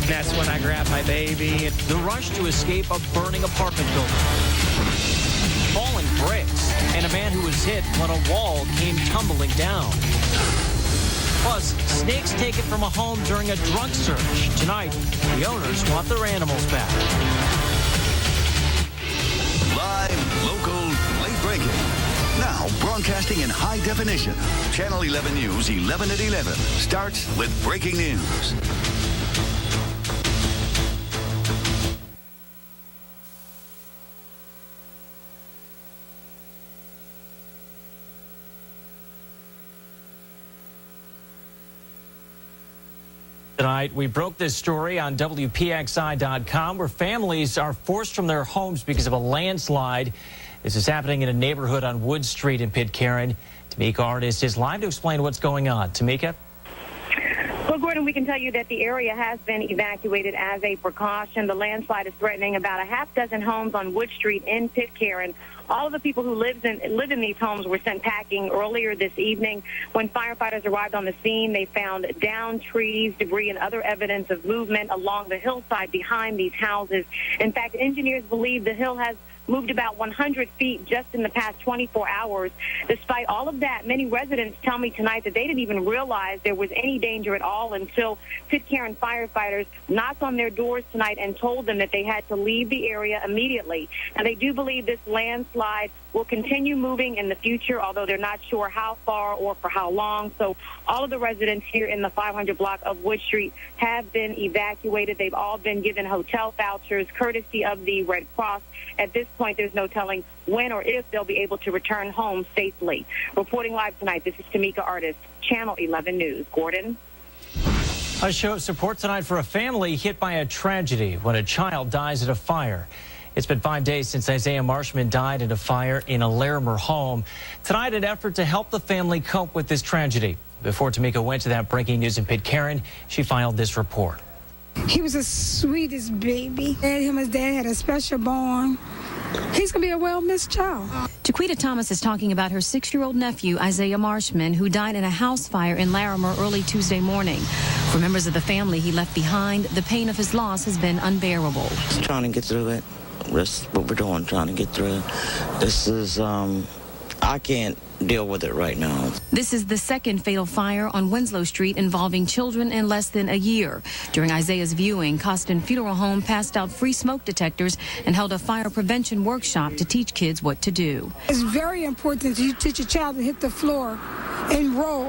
That's when I grabbed my baby. The rush to escape a burning apartment building. Falling bricks, and a man who was hit when a wall came tumbling down. Plus, snakes taken from a home during a drug search. Tonight, the owners want their animals back. Live, local, late breaking. Now broadcasting in high definition. Channel 11 News 11 at 11 starts with breaking news. Tonight, we broke this story on WPXI.com where families are forced from their homes because of a landslide. This is happening in a neighborhood on Wood Street in Pitcairn. Tamika Artist is live to explain what's going on. Tamika? Well, Gordon, we can tell you that the area has been evacuated as a precaution. The landslide is threatening about a half dozen homes on Wood Street in Pitcairn. All of the people who live in these homes were sent packing earlier this evening. When firefighters arrived on the scene, they found downed trees, debris, and other evidence of movement along the hillside behind these houses. In fact, engineers believe the hill has moved about 100 feet just in the past 24 hours. Despite all of that, many residents tell me tonight that they didn't even realize there was any danger at all until Pitcairn firefighters knocked on their doors tonight and told them that they had to leave the area immediately. Now, they do believe this landslide will continue moving in the future, although they're not sure how far or for how long. So all of the residents here in the 500 block of Wood Street have been evacuated. They've all been given hotel vouchers courtesy of the Red Cross. At this point, there's no telling when or if they'll be able to return home safely. Reporting live tonight, this is Tamika Artist, Channel 11 News. Gordon? A show of support tonight for a family hit by a tragedy when a child dies at a fire. It's been 5 days since Isaiah Marshman died in a fire in a Larimer home. Tonight, an effort to help the family cope with this tragedy. Before Tamika went to that breaking news in Pitcairn, she filed this report. He was the sweetest baby. Him and his dad had a special bond. He's going to be a well-missed child. Jaquita Thomas is talking about her 6-year-old nephew, Isaiah Marshman, who died in a house fire in Larimer early Tuesday morning. For members of the family he left behind, the pain of his loss has been unbearable. Just trying to get through it. That's what we're doing, trying to get through it. This is, I can't deal with it right now. This is the second fatal fire on Winslow Street involving children in less than a year. During Isaiah's viewing, Costin Funeral Home passed out free smoke detectors and held a fire prevention workshop to teach kids what to do. It's very important that you teach a child to hit the floor and roll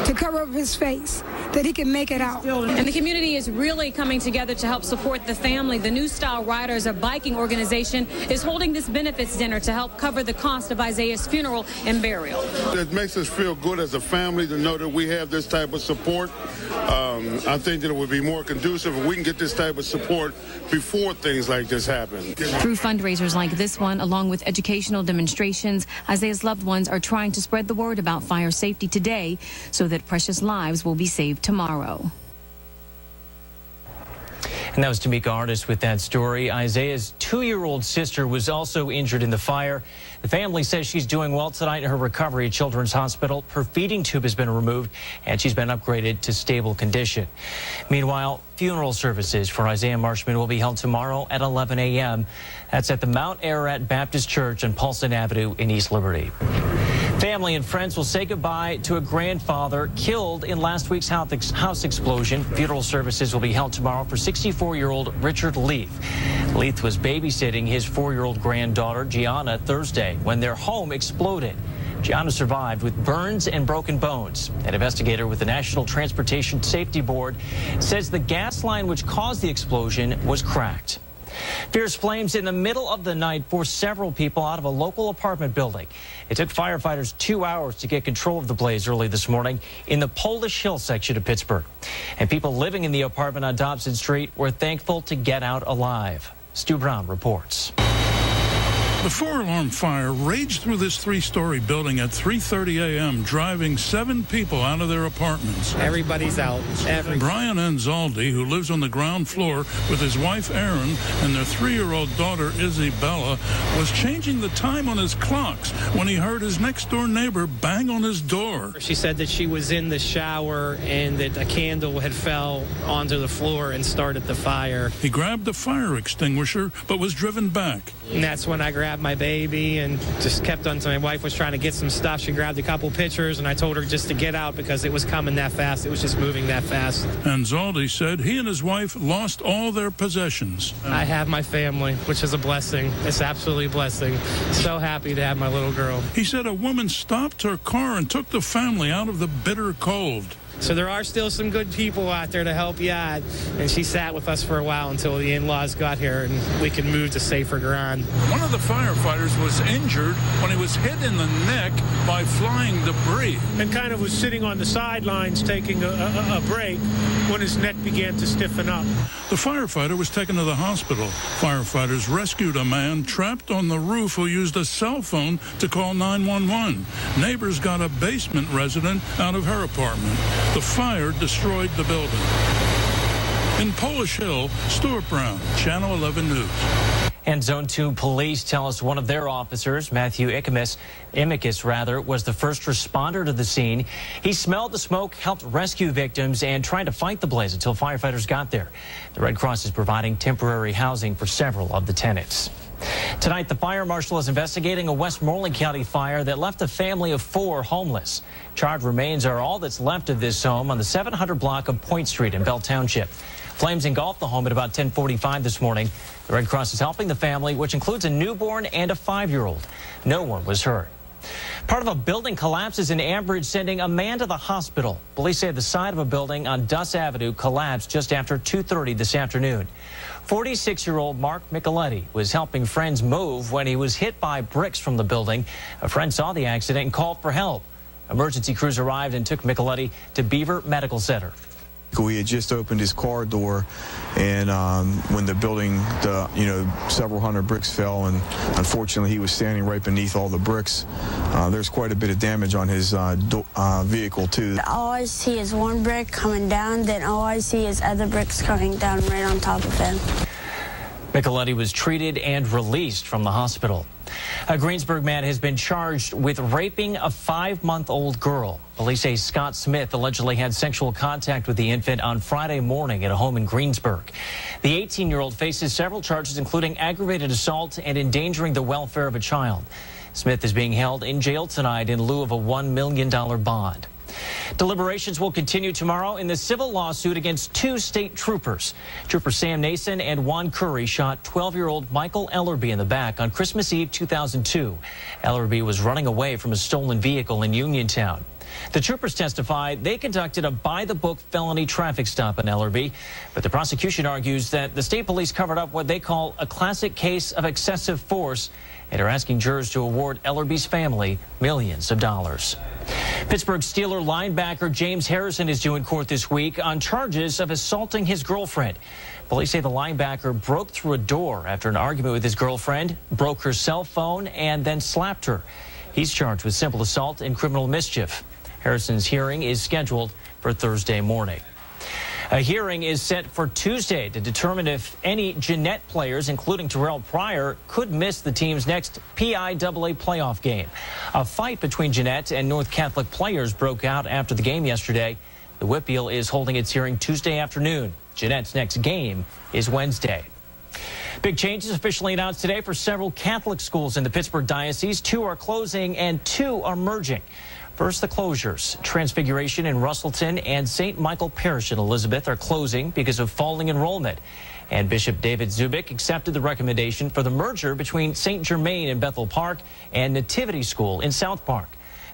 to cover up his face, that he can make it out. And the community is really coming together to help support the family. The New Style Riders, a biking organization, is holding this benefits dinner to help cover the cost of Isaiah's funeral and burial. It makes us feel good as a family to know that we have this type of support. I think that it would be more conducive if we can get this type of support before things like this happen. Through fundraisers like this one, along with educational demonstrations, Isaiah's loved ones are trying to spread the word about fire safety today so that precious lives will be saved tomorrow. And that was Tamika Artist with that story. Isaiah's 2-year-old sister was also injured in the fire. The family says she's doing well tonight in her recovery at Children's Hospital. Her feeding tube has been removed and she's been upgraded to stable condition. Meanwhile, funeral services for Isaiah Marshman will be held tomorrow at 11 a.m. That's at the Mount Ararat Baptist Church on Paulson Avenue in East Liberty. Family and friends will say goodbye to a grandfather killed in last week's house explosion. Funeral services will be held tomorrow for 64-year-old Richard Leith. Leith was babysitting his 4-year-old granddaughter, Gianna, Thursday when their home exploded. Gianna survived with burns and broken bones. An investigator with the National Transportation Safety Board says the gas line which caused the explosion was cracked. Fierce flames in the middle of the night forced several people out of a local apartment building. It took firefighters 2 hours to get control of the blaze early this morning in the Polish Hill section of Pittsburgh. And people living in the apartment on Dobson Street were thankful to get out alive. Stu Brown reports. The four-alarm fire raged through this three-story building at 3:30 a.m., driving 7 people out of their apartments. Everybody's out. Brian Anzaldi, who lives on the ground floor with his wife Erin and their 3-year-old daughter Isabella, was changing the time on his clocks when he heard his next-door neighbor bang on his door. She said that she was in the shower and that a candle had fell onto the floor and started the fire. He grabbed the fire extinguisher but was driven back. And that's when I grabbed my baby and just kept on. My wife was trying to get some stuff. She grabbed a couple pictures, and I told her just to get out because it was coming that fast. It was just moving that fast. Anzaldi said he and his wife lost all their possessions. I have my family, which is a blessing. It's absolutely a blessing. So happy to have my little girl. He said a woman stopped her car and took the family out of the bitter cold. So there are still some good people out there to help you out. And she sat with us for a while until the in-laws got here and we could move to safer ground. One of the firefighters was injured when he was hit in the neck by flying debris. And kind of was sitting on the sidelines taking a break when his neck began to stiffen up. The firefighter was taken to the hospital. Firefighters rescued a man trapped on the roof who used a cell phone to call 911. Neighbors got a basement resident out of her apartment. The fire destroyed the building. In Polish Hill, Stuart Brown, Channel 11 News. And Zone 2 police tell us one of their officers, Matthew Imicus, was the first responder to the scene. He smelled the smoke, helped rescue victims, and tried to fight the blaze until firefighters got there. The Red Cross is providing temporary housing for several of the tenants. Tonight, the fire marshal is investigating a Westmoreland County fire that left a family of 4 homeless. Charred remains are all that's left of this home on the 700 block of Point Street in Bell Township. Flames engulfed the home at about 10:45 this morning. The Red Cross is helping the family, which includes a newborn and a 5-year-old. No one was hurt. Part of a building collapses in Ambridge, sending a man to the hospital. Police say the side of a building on Duss Avenue collapsed just after 2:30 this afternoon. 46-year-old Mark Micheletti was helping friends move when he was hit by bricks from the building. A friend saw the accident and called for help. Emergency crews arrived and took Micheletti to Beaver Medical Center. We had just opened his car door, and when the building, several hundred bricks fell, and unfortunately he was standing right beneath all the bricks. There's quite a bit of damage on his vehicle too. All I see is one brick coming down, then all I see is other bricks coming down right on top of him. Micheletti was treated and released from the hospital. A Greensburg man has been charged with raping a 5-month-old girl. Police say Scott Smith allegedly had sexual contact with the infant on Friday morning at a home in Greensburg. The 18-year-old faces several charges, including aggravated assault and endangering the welfare of a child. Smith is being held in jail tonight in lieu of a $1 million bond. Deliberations will continue tomorrow in the civil lawsuit against 2 state troopers. Trooper Sam Nason and Juan Curry shot 12-year-old Michael Ellerby in the back on Christmas Eve 2002. Ellerby was running away from a stolen vehicle in Uniontown. The troopers testified they conducted a by-the-book felony traffic stop on Ellerby, but the prosecution argues that the state police covered up what they call a classic case of excessive force and are asking jurors to award Ellerby's family millions of dollars. Pittsburgh Steeler linebacker James Harrison is due in court this week on charges of assaulting his girlfriend. Police say the linebacker broke through a door after an argument with his girlfriend, broke her cell phone, and then slapped her. He's charged with simple assault and criminal mischief. Harrison's hearing is scheduled for Thursday morning. A hearing is set for Tuesday to determine if any Jeanette players, including Terrell Pryor, could miss the team's next PIAA playoff game. A fight between Jeanette and North Catholic players broke out after the game yesterday. The Whitfield is holding its hearing Tuesday afternoon. Jeanette's next game is Wednesday. Big changes officially announced today for several Catholic schools in the Pittsburgh Diocese. 2 are closing and 2 are merging. First, the closures. Transfiguration in Russellton and St. Michael Parish in Elizabeth are closing because of falling enrollment. And Bishop David Zubik accepted the recommendation for the merger between St. Germain in Bethel Park and Nativity School in South Park.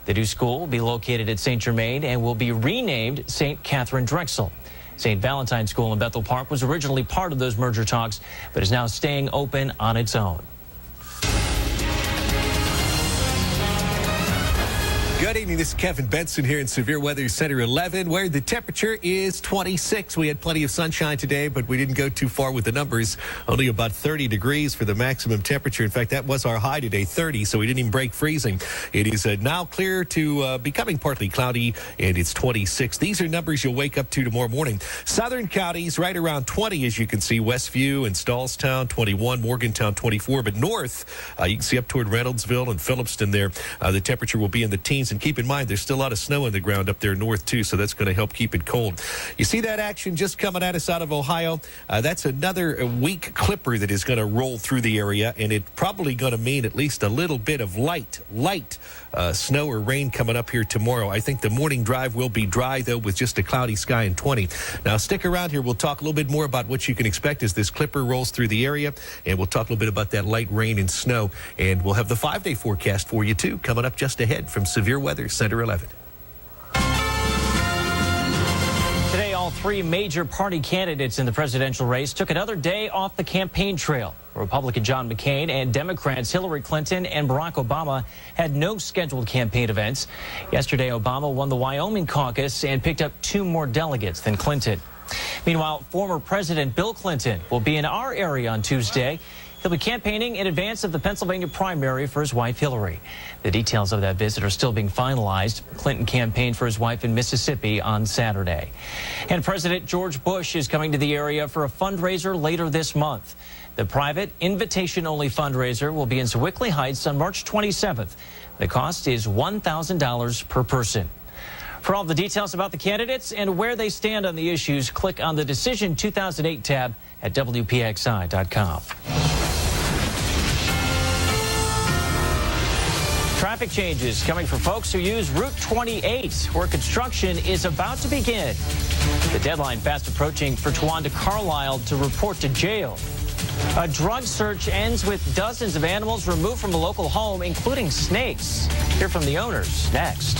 The new school will be located at St. Germain and will be renamed St. Catherine Drexel. St. Valentine School in Bethel Park was originally part of those merger talks, but is now staying open on its own. Good evening. This is Kevin Benson here in Severe Weather Center 11, where the temperature is 26. We had plenty of sunshine today, but we didn't go too far with the numbers. Only about 30 degrees for the maximum temperature. In fact, that was our high today, 30, so we didn't even break freezing. It is now clear to becoming partly cloudy, and it's 26. These are numbers you'll wake up to tomorrow morning. Southern counties right around 20, as you can see. Westview and Stallstown, 21. Morgantown, 24. But north, you can see up toward Reynoldsville and Phillipston there, the temperature will be in the teens. And keep in mind, there's still a lot of snow in the ground up there north, too, so that's going to help keep it cold. You see that action just coming at us out of Ohio? That's another weak clipper that is going to roll through the area, and it's probably going to mean at least a little bit of light snow or rain coming up here tomorrow. I think the morning drive will be dry, though, with just a cloudy sky and 20. Now, stick around here. We'll talk a little bit more about what you can expect as this clipper rolls through the area, and we'll talk a little bit about that light rain and snow, and we'll have the 5-day forecast for you, too, coming up just ahead from Severe Weather Center 11. Today, all three major party candidates in the presidential race took another day off the campaign trail. Republican John McCain and Democrats Hillary Clinton and Barack Obama had no scheduled campaign events. Yesterday, Obama won the Wyoming caucus and picked up 2 more delegates than Clinton. Meanwhile, former President Bill Clinton will be in our area on Tuesday. He'll be campaigning in advance of the Pennsylvania primary for his wife, Hillary. The details of that visit are still being finalized. Clinton campaigned for his wife in Mississippi on Saturday. And President George Bush is coming to the area for a fundraiser later this month. The private, invitation-only fundraiser will be in Sewickley Heights on March 27th. The cost is $1,000 per person. For all the details about the candidates and where they stand on the issues, click on the Decision 2008 tab at WPXI.com. Traffic changes coming for folks who use Route 28, where construction is about to begin. The deadline fast approaching for Tawanda Carlisle to report to jail. A drug search ends with dozens of animals removed from a local home, including snakes. Hear from the owners next.